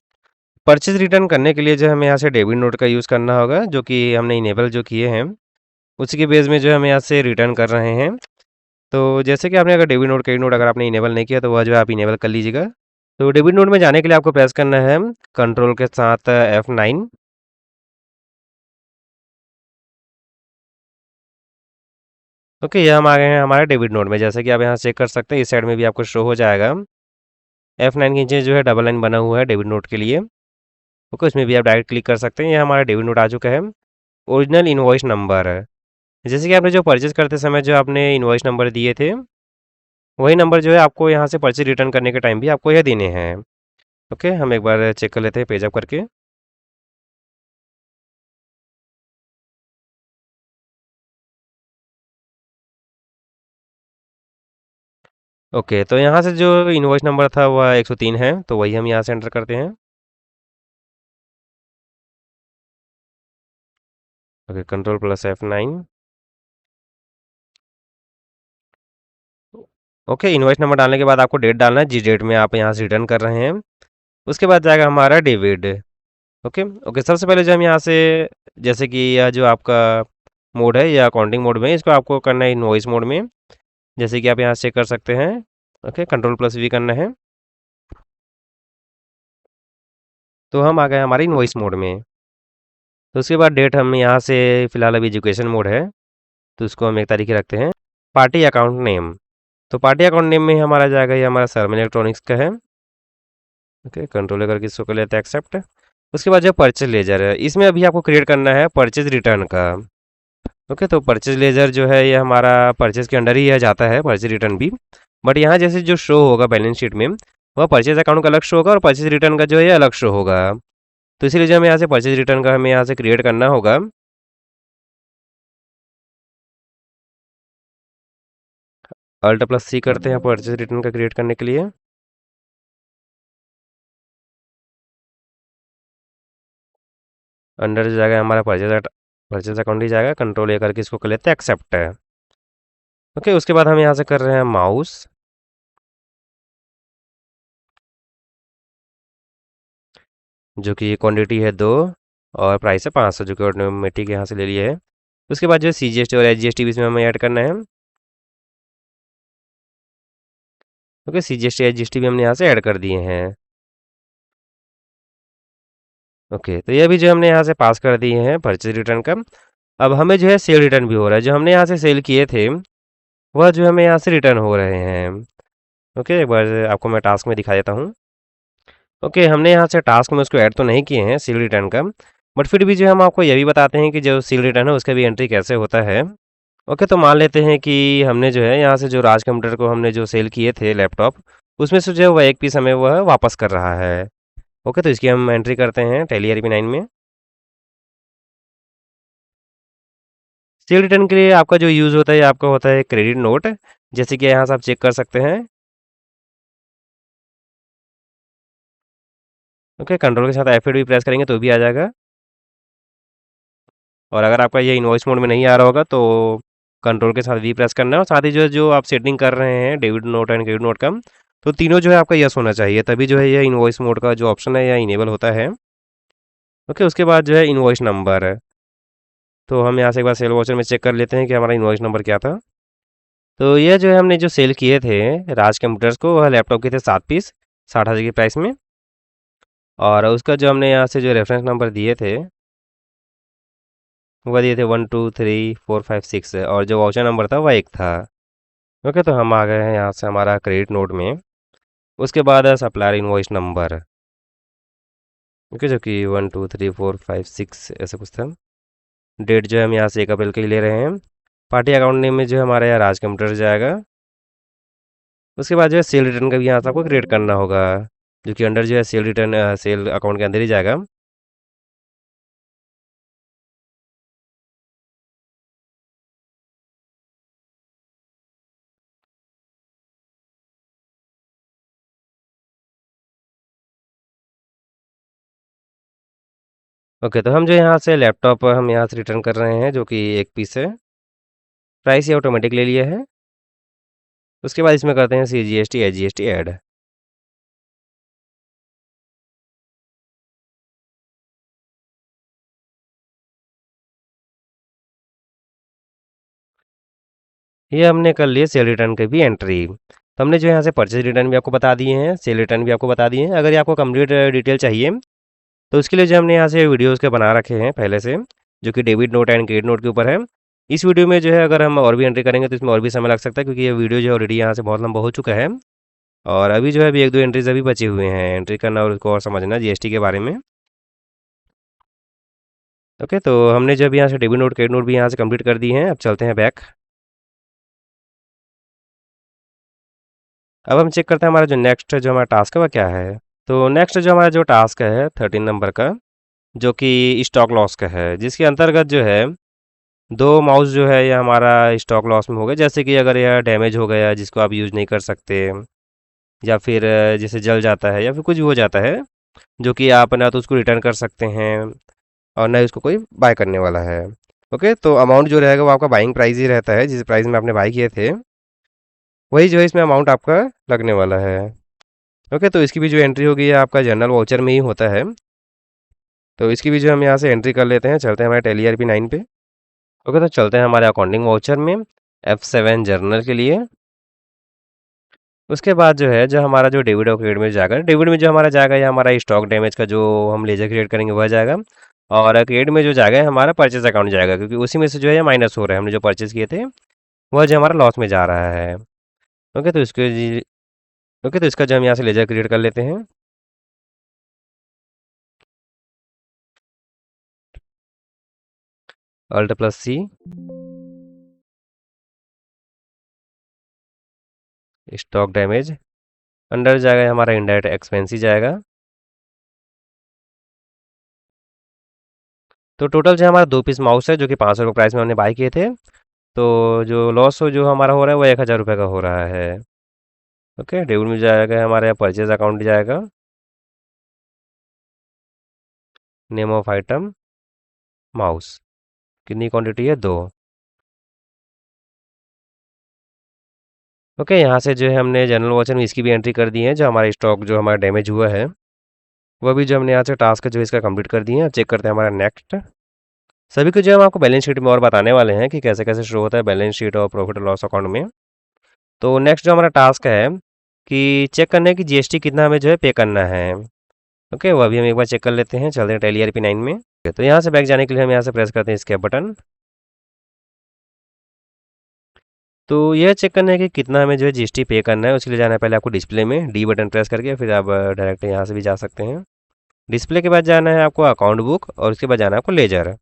परचेज रिटर्न करने के लिए जो हमें यहाँ से डेबिट नोट का यूज़ करना होगा, जो कि हमने इनेबल जो किए हैं उसी के बेस में जो हम यहाँ से रिटर्न कर रहे हैं। तो जैसे कि आपने अगर डेबिट नोट क्रेडिट नोट अगर आपने इनेबल नहीं किया तो वह जो है आप इनेबल कर लीजिएगा। तो डेबिट नोट में जाने के लिए आपको प्रेस करना है कंट्रोल के साथ F9। ओके, ये हम आ गए हैं हमारे डेबिट नोट में। जैसे कि आप यहाँ चेक कर सकते हैं इस साइड में भी आपको शो हो जाएगा। F9 के नीचे जो है डबल लाइन बना हुआ है डेबिट नोट के लिए। ओके, उसमें भी आप डायरेक्ट क्लिक कर सकते हैं। ये हमारा डेबिट नोट आ चुका है। ओरिजिनल इनवॉइस नंबर है, जैसे कि आपने जो परचेज करते समय जो आपने इनवॉइस नंबर दिए थे वही नंबर जो है आपको यहाँ से परचेज रिटर्न करने के टाइम भी आपको यह देने हैं। ओके, हम एक बार चेक कर लेते हैं पेज अप करके। ओके, तो यहाँ से जो इनवॉइस नंबर था वह 103 है, तो वही हम यहाँ से एंटर करते हैं। Okay, control plus F9। Okay, invoice number डालने के बाद आपको डेट डालना है जिस डेट में आप यहाँ से रिटर्न कर रहे हैं। उसके बाद जाएगा हमारा डेबिट। ओके ओके, सबसे पहले जो हम यहाँ से जैसे कि यह जो आपका मोड है या अकाउंटिंग मोड में, इसको आपको करना है इनवॉइस मोड में, जैसे कि आप यहाँ से चेक कर सकते हैं। ओके, कंट्रोल प्लस V करना है। तो हम आ गए हमारे इनवॉइस मोड में। तो उसके बाद डेट हम यहाँ से फिलहाल अभी एजुकेशन मोड है तो उसको हम एक तारीख रखते हैं। पार्टी अकाउंट नेम, तो पार्टी अकाउंट नेम में हमारा जाएगा ये हमारा शर्मा इलेक्ट्रॉनिक्स का है। ओके, कंट्रोल करके इसको कर लेते हैं एक्सेप्ट। उसके बाद जो परचेज लेजर है इसमें अभी आपको क्रिएट करना है परचेज रिटर्न का। ओके, तो परचेज लेजर जो है ये हमारा परचेज के अंडर ही यह जाता है, परचेज रिटर्न भी। बट यहाँ जैसे जो शो होगा बैलेंस शीट में वह परचेज अकाउंट का अलग शो होगा और परचेज रिटर्न का जो है ये अलग शो होगा। तो इसीलिए जो हमें यहाँ से परचेज रिटर्न का हमें यहाँ से क्रिएट करना होगा। Alt+C करते हैं परचेज रिटर्न का क्रिएट करने के लिए। अंडर जो जाएगा हमारा परचेज अकाउंट ही जाएगा, कंट्रोल A करके इसको कर लेते हैं एक्सेप्ट है। ओके, उसके बाद हम यहाँ से कर रहे हैं माउस, जो कि क्वांटिटी है 2 और प्राइस है 500, जो कि ऑटोमेटिक यहाँ से ले लिए है। उसके बाद जो है CGST और SGST भी इसमें हमें ऐड करना है। ओके, CGST SGST भी हमने यहाँ से ऐड कर दिए हैं। ओके, तो ये भी जो हमने यहाँ से पास कर दिए हैं परचेज रिटर्न का। अब हमें जो है सेल रिटर्न भी हो रहा है, जो हमने यहाँ से सेल किए थे वह जो हमें यहाँ से रिटर्न हो रहे हैं। ओके, एक बार आपको मैं टास्क में दिखा देता हूँ। ओके, हमने यहाँ से टास्क में उसको ऐड तो नहीं किए हैं सेल रिटर्न का, बट फिर भी जो हम आपको ये भी बताते हैं कि जो सेल रिटर्न है उसका भी एंट्री कैसे होता है। ओके, तो मान लेते हैं कि हमने जो है यहाँ से जो राज कंप्यूटर को हमने जो सेल किए थे लैपटॉप, उसमें से जो है वह एक पीस हमें वह वापस कर रहा है। ओके, तो इसकी हम एंट्री करते हैं टैली ERP9 में। सेल रिटर्न के लिए आपका जो यूज़ होता है आपका होता है क्रेडिट नोट, जैसे कि यहाँ से आप चेक कर सकते हैं। ओके, कंट्रोल के साथ F8 भी प्रेस करेंगे तो भी आ जाएगा। और अगर आपका ये इनवॉइस मोड में नहीं आ रहा होगा तो कंट्रोल के साथ V प्रेस करना है, और साथ ही जो है जो आप सेटिंग कर रहे हैं debit note and credit note का, तो तीनों जो है आपका यस होना चाहिए, तभी जो है ये इनवॉइस मोड का जो ऑप्शन है यह इनेबल होता है। ओके, उसके बाद जो है इनवॉइस नंबर, तो हम यहाँ से एक बार सेल वॉचर में चेक कर लेते हैं कि हमारा इनवॉइस नंबर क्या था। तो यह जो है हमने जो सेल किए थे राज कंप्यूटर्स को, वह लैपटॉप के थे 7 पीस 60,000 की प्राइस में, और उसका जो हमने यहाँ से जो रेफरेंस नंबर दिए थे वह दिए थे 1 2 3 4 5 6, और जो वाउचर नंबर था वह 1 था। ओके, तो हम आ गए हैं यहाँ से हमारा क्रेडिट नोट में। उसके बाद है सप्लायर इनवॉइस नंबर। ओके, जो कि 1 2 3 4 5 6 ऐसे कुछ था। डेट जो है हम यहाँ से 1 अप्रैल के ही ले रहे हैं। पार्टी अकाउंट नेम में जो है हमारा यहाँ राज कंप्यूटर जाएगा। उसके बाद जो है सेल रिटर्न का भी यहाँ से आपको क्रिएट करना होगा, जो कि अंडर जो है सेल रिटर्न सेल अकाउंट के अंदर ही जाएगा। ओके, तो हम जो यहाँ से लैपटॉप हम यहाँ से रिटर्न कर रहे हैं, जो कि 1 पीस है। प्राइस ये ऑटोमेटिक ले लिया है। उसके बाद इसमें करते हैं CGST SGST ऐड। ये हमने कर लिए सेल रिटर्न की भी एंट्री। तो हमने जो यहाँ से परचेज रिटर्न भी आपको बता दिए हैं, सेल रिटर्न भी आपको बता दिए हैं। अगर ये आपको कंप्लीट डिटेल चाहिए तो उसके लिए जो हमने यहाँ से वीडियोज़ के बना रखे हैं पहले से, जो कि debit note and credit note के ऊपर है। इस वीडियो में जो है अगर हम और भी एंट्री करेंगे तो इसमें और भी समय लग सकता है, क्योंकि ये वीडियो जो है ऑलरेडी यहाँ से बहुत लंबा हो चुका है। और अभी जो है अभी 1 2 एंट्रीज अभी बचे हुए हैं एंट्री करना और उसको और समझना GST के बारे में। ओके, तो हमने जो अभी यहाँ से डेबिट नोट क्रेडिट नोट भी यहाँ से कंप्लीट कर दी हैं। अब चलते हैं बैक। अब हम चेक करते हैं हमारा जो नेक्स्ट जो हमारा टास्क है वह क्या है। तो नेक्स्ट जो हमारा जो टास्क है 13 नंबर का, जो कि स्टॉक लॉस का है, जिसके अंतर्गत जो है 2 माउस जो है ये हमारा स्टॉक लॉस में हो गया। जैसे कि अगर यह डैमेज हो गया जिसको आप यूज़ नहीं कर सकते, या फिर जैसे जल जाता है या फिर कुछ भी हो जाता है, जो कि आप ना तो उसको रिटर्न कर सकते हैं और ना ही उसको कोई बाय करने वाला है। ओके, तो अमाउंट जो रहेगा वो आपका बाइंग प्राइस ही रहता है, जिस प्राइस में आपने बाय किए थे वही जो है इसमें अमाउंट आपका लगने वाला है। ओके, तो इसकी भी जो एंट्री होगी ये आपका जनरल वाउचर में ही होता है। तो इसकी भी जो हम यहाँ से एंट्री कर लेते हैं, चलते हैं हमारे टैली ERP9 पे। ओके, तो चलते हैं हमारे अकाउंटिंग वाउचर में F7 जर्नल के लिए। उसके बाद जो है जो हमारा जो डेबिट और क्रेडिट में जाएगा, डेबिट में जो हमारा जाएगा ये हमारा स्टॉक डैमेज का जो हम लेजर क्रिएट करेंगे वह जाएगा, और क्रेडिट में जो जाएगा ये हमारा परचेज अकाउंट जाएगा, क्योंकि उसी में से जो है माइनस हो रहा है, हमने जो परचेज किए थे वह जो हमारा लॉस में जा रहा है। ओके, तो ओके, तो इसका जो हम यहाँ से लेजर क्रिएट कर लेते हैं। Alt+C, स्टॉक डैमेज, अंडर जाएगा हमारा इनडायरेक्ट एक्सपेंस ही जाएगा। तो टोटल जो हमारा 2 पीस माउस है, जो कि 500 रुपये प्राइस में हमने बाय किए थे, तो जो लॉस हो जो हमारा हो रहा है वो 1000 रुपये का हो रहा है। ओके, डेबिट में जाएगा हमारे यहाँ परचेज अकाउंट जाएगा, नेम ऑफ आइटम माउस, कितनी क्वांटिटी है 2। ओके, यहाँ से जो है हमने जनरल वाचर में इसकी भी एंट्री कर दी है, जो हमारा स्टॉक जो हमारा डैमेज हुआ है वह भी जो हमने यहाँ से टास्क जो इसका कंप्लीट कर दिए हैं। चेक करते हैं हमारा नेक्स्ट। सभी को जो हम आपको बैलेंस शीट में और बताने वाले हैं कि कैसे कैसे शो होता है बैलेंस शीट और प्रॉफिट और लॉस अकाउंट में। तो नेक्स्ट जो हमारा टास्क है कि चेक करना है कि जीएसटी कितना हमें जो है पे करना है। ओके, वो अभी हम एक बार चेक कर लेते हैं। चलते हैं टैली ERP9 में। तो यहाँ से बैक जाने के लिए हम यहाँ से प्रेस करते हैं स्केप बटन। तो यह चेक करना है कि कितना हमें जो है जीएसटी पे करना है। उसके लिए जाना है पहले आपको डिस्प्ले में डी बटन प्रेस करके, फिर आप डायरेक्ट यहाँ से भी जा सकते हैं। डिस्प्ले के बाद जाना है आपको अकाउंट बुक और उसके बाद जाना है आपको लेजर।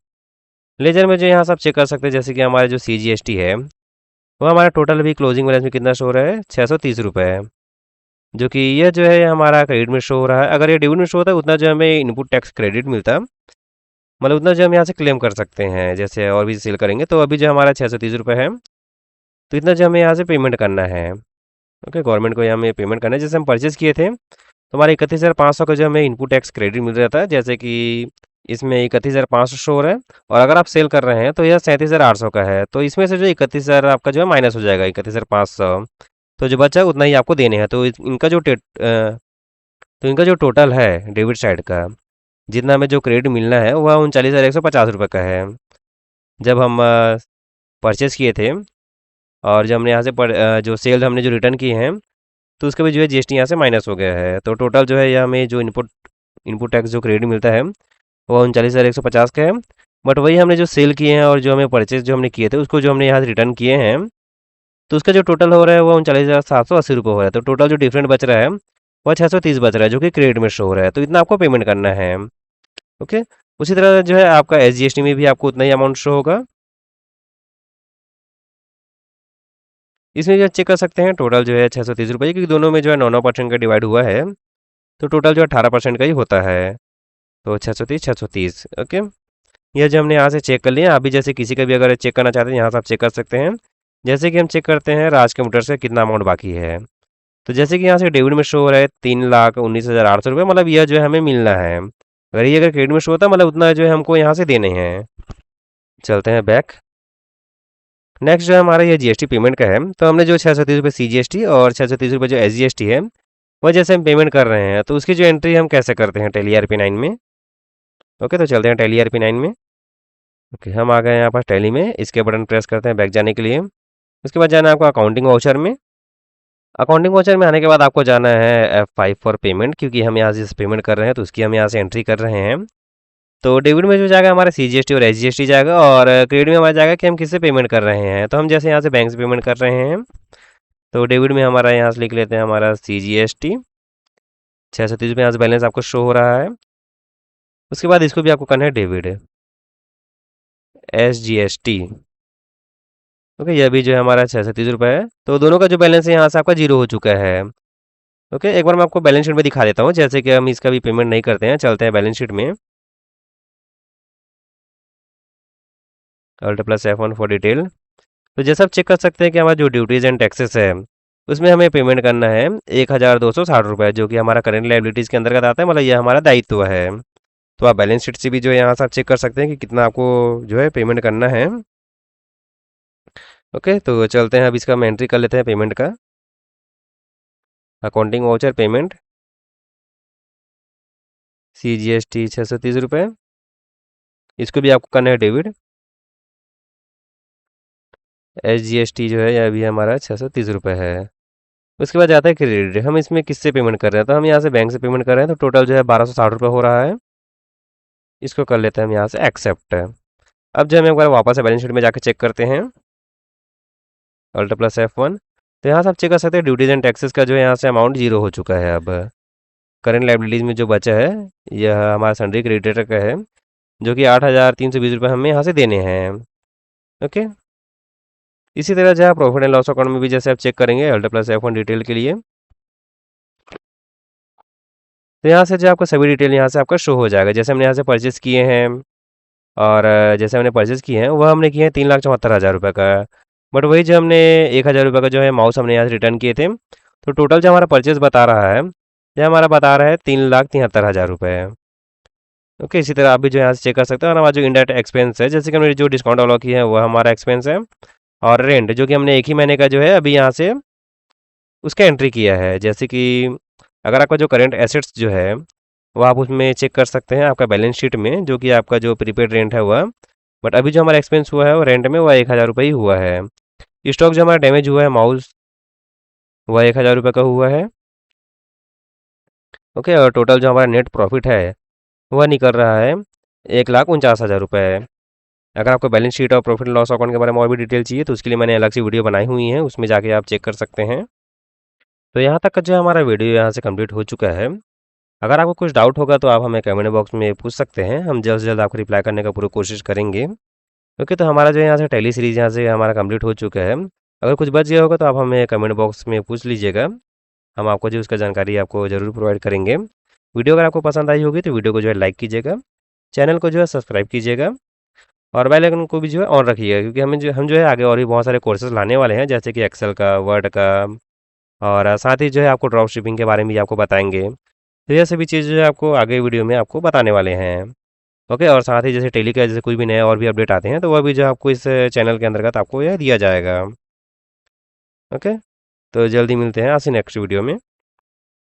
लेजर में जो यहाँ से आप चेक कर सकते हैं जैसे कि हमारा जो CGST है वो हमारा टोटल अभी क्लोजिंग बैलेंस में कितना शो हो रहा है 630 रुपये है, जो कि यह जो है हमारा क्रेडिट में शो हो रहा है। अगर ये डेबिट में शो होता है उतना जो हमें इनपुट टैक्स क्रेडिट मिलता है, मतलब उतना जो हम यहाँ से क्लेम कर सकते हैं जैसे और भी सेल करेंगे। तो अभी जो हमारा 630 रुपये है, तो इतना जो हमें यहाँ से पेमेंट करना है। ओके, गवर्नमेंट को यहाँ हमें पेमेंट करना है। जैसे हम परचेज़ किए थे तो हमारा 31,500 का जो हमें इनपुट टैक्स क्रेडिट मिल रहा था, जैसे कि इसमें 31,500 शो हो रहा है। और अगर आप सेल कर रहे हैं तो यह 37,800 का है, तो इसमें से जो 31,000 आपका जो है माइनस हो जाएगा 31,500। तो जो बचा उतना ही आपको देने हैं। तो इनका जो टोटल है डेबिट साइड का, जितना हमें जो क्रेडिट मिलना है वह 39,150 रुपये का है। जब हम परचेज़ किए थे और जब हमने यहाँ से जो सेल हमने जो रिटर्न किए हैं तो उसका भी जो है जीएसटी यहाँ से माइनस हो गया है। तो टोटल जो है यह हमें जो इनपुट इनपुट टैक्स जो क्रेडिट मिलता है वो 39,150 का है। बट वही हमने जो सेल किए हैं और जो हमें परचेज जो हमने किए थे उसको जो हमने यहाँ से रिटर्न किए हैं, तो उसका जो टोटल हो रहा है वो 39,780 रुपये हो रहा है। तो टोटल जो डिफरेंट बच रहा है वह 630 बच रहा है, जो कि क्रेडिट में शो हो रहा है। तो इतना आपको पेमेंट करना है। ओके, उसी तरह जो है आपका SGST में भी आपको उतना ही अमाउंट शो होगा। इसमें जो चेक कर सकते हैं टोटल जो है 630 रुपये, क्योंकि दोनों में जो है 9-9% का डिवाइड हुआ है, तो टोटल जो 18% का ही होता है। तो 630 ओके। यह जो हमने यहाँ से चेक कर लिया। अभी जैसे किसी का भी अगर चेक करना चाहते हैं यहाँ से आप चेक कर सकते हैं। जैसे कि हम चेक करते हैं राज कंप्यूटर से कितना अमाउंट बाकी है। तो जैसे कि यहाँ से डेबिट में शो हो रहा है 3,19,800 रुपये, मतलब यह जो है हमें मिलना है। अगर क्रेडिट में शो होता मतलब उतना जो है हमको यहाँ से देने हैं। चलते हैं बैक। नेक्स्ट जो है हमारा ये जीएसटी पेमेंट का है। तो हमने जो 630 रुपये CGST और 630 रुपये जो SGST है वह जैसे हम पेमेंट कर रहे हैं, तो उसकी जो एंट्री हम कैसे करते हैं टैली ERP9 में। ओके, तो चलते हैं टैली ERP9 में। ओके, हम आ गए यहाँ पर टैली में। इसके बटन प्रेस करते हैं बैक जाने के लिए। उसके बाद जाना है आपको अकाउंटिंग वाउचर में। अकाउंटिंग वाउचर में आने के बाद आपको जाना है F5 फॉर पेमेंट, क्योंकि हम यहाँ से पेमेंट कर रहे हैं तो उसकी हम यहाँ से एंट्री कर रहे हैं। तो डेबिट में जो जाएगा हमारा CGST और SGST जाएगा, और क्रेडिट में हमारा जाएगा कि हम किससे पेमेंट कर रहे हैं। तो हम जैसे यहाँ से बैंक से पेमेंट कर रहे हैं, तो डेबिट में हमारा यहाँ से लिख लेते हैं हमारा CGST 630 रुपये यहाँ से बैलेंस आपको शो हो रहा है। उसके बाद इसको भी आपको करना है डेबिट SGST। ओके, यह भी जो है हमारा 630 रुपये है। तो दोनों का जो बैलेंस है यहाँ से आपका जीरो हो चुका है। ओके, एक बार मैं आपको बैलेंस शीट में दिखा देता हूँ, जैसे कि हम इसका भी पेमेंट नहीं करते हैं। चलते हैं बैलेंस शीट में, Alt+F1 फॉर डिटेल। तो जैसा आप चेक कर सकते हैं कि हमारा जो ड्यूटीज़ एंड टैक्सेस है उसमें हमें पेमेंट करना है 1,260 रुपये, जो कि हमारा करेंट लाइबिलिटीज़ के अंतर्गत आता है, मतलब यह हमारा दायित्व है। तो आप बैलेंस शीट से भी जो है यहाँ से आप चेक कर सकते हैं कि कितना आपको जो है पेमेंट करना है। ओके, तो चलते हैं अब इसका हम एंट्री कर लेते हैं पेमेंट का। अकाउंटिंग वाउचर पेमेंट CGST 630 रुपये, इसको भी आपको करना है डेबिट। SGST जो है यह भी हमारा 630 रुपये है। उसके बाद जाता है क्रेडिट। हम इसमें किससे पेमेंट कर रहे हैं, तो हम यहाँ से बैंक से पेमेंट कर रहे हैं। तो टोटल जो है 1,260 रुपये हो रहा है। इसको कर लेते हैं हम यहाँ से एक्सेप्ट। अब जो हम एक बार वापस से बैलेंस शीट में जाकर चेक करते हैं Alt+F1। तो यहाँ से आप चेक कर सकते हैं ड्यूटीज एंड टैक्सेस का जो है यहाँ से अमाउंट जीरो हो चुका है। अब करेंट लाइबिलिटीज़ में जो बचा है यह हमारा सन्ड्री क्रेडिटर का है, जो कि 8,320 रुपये हमें यहाँ से देने हैं। ओके, इसी तरह जो है प्रॉफिट एंड लॉस अकाउंट में भी जैसे आप चेक करेंगे Alt+F1 डिटेल के लिए, तो यहाँ से जो आपका सभी डिटेल यहाँ से आपका शो हो जाएगा। जैसे हमने यहाँ से परचेस किए हैं और जैसे हमने परचेज़ किए हैं वह हमने किए हैं 3,74,000 रुपये का। बट वही जो हमने 1,000 रुपये का जो है माउस हमने यहाँ से रिटर्न किए थे, तो टोटल जो हमारा परचेज़ बता रहा है, ये हमारा बता रहा है 3,73,000 रुपये। ओके, इसी तरह आप भी जो यहाँ से चेक कर सकते हो। और हमारा जो इंडायरेक्ट एक्सपेंस है, जैसे कि हमने जो डिस्काउंट अलाउ किया है वह हमारा एक्सपेंस है। और रेंट जो कि हमने एक ही महीने का जो है अभी यहाँ से उसका एंट्री किया है। जैसे कि अगर आपका जो करंट एसेट्स जो है वह आप उसमें चेक कर सकते हैं आपका बैलेंस शीट में, जो कि आपका जो प्रीपेड रेंट है वह। बट अभी जो हमारा एक्सपेंस हुआ है वो रेंट में वह 1,000 रुपये ही हुआ है। स्टॉक जो हमारा डैमेज हुआ है माउस, वह 1,000 रुपये का हुआ है। ओके, और टोटल जो हमारा नेट प्रॉफिट है वह निकल रहा है 1,49,000 रुपये। अगर आपको बैलेंस शीट और प्रॉफिट लॉस अकाउंट के बारे में और भी डिटेल चाहिए तो उसके लिए मैंने अलग से वीडियो बनाई हुई है, उसमें जाके आप चेक कर सकते हैं। तो यहाँ तक का जो हमारा वीडियो यहाँ से कंप्लीट हो चुका है। अगर आपको कुछ डाउट होगा तो आप हमें कमेंट बॉक्स में पूछ सकते हैं, हम जल्द से जल्द आपको रिप्लाई करने का पूरी कोशिश करेंगे। ओके, तो हमारा जो यहाँ से टैली सीरीज यहाँ से हमारा कंप्लीट हो चुका है। अगर कुछ बच गया होगा तो आप हमें कमेंट बॉक्स में पूछ लीजिएगा, हम आपको जो उसका जानकारी आपको ज़रूर प्रोवाइड करेंगे। वीडियो अगर आपको पसंद आई होगी तो वीडियो को जो है लाइक कीजिएगा, चैनल को जो है सब्सक्राइब कीजिएगा, और बेल आइकन को भी जो है ऑन रखिएगा, क्योंकि हम जो है आगे और भी बहुत सारे कोर्सेज लाने वाले हैं, जैसे कि एक्सेल का, वर्ड का, और साथ ही जो है आपको ड्रॉप शिपिंग के बारे में भी आपको बताएंगे। तो ये सभी चीज़ जो है आपको आगे वीडियो में आपको बताने वाले हैं। ओके, और साथ ही जैसे टेली का जैसे कोई भी नए और भी अपडेट आते हैं तो वह भी जो है आपको इस चैनल के अंतर्गत आपको यह दिया जाएगा। ओके, तो जल्दी मिलते हैं आपसे नेक्स्ट वीडियो में।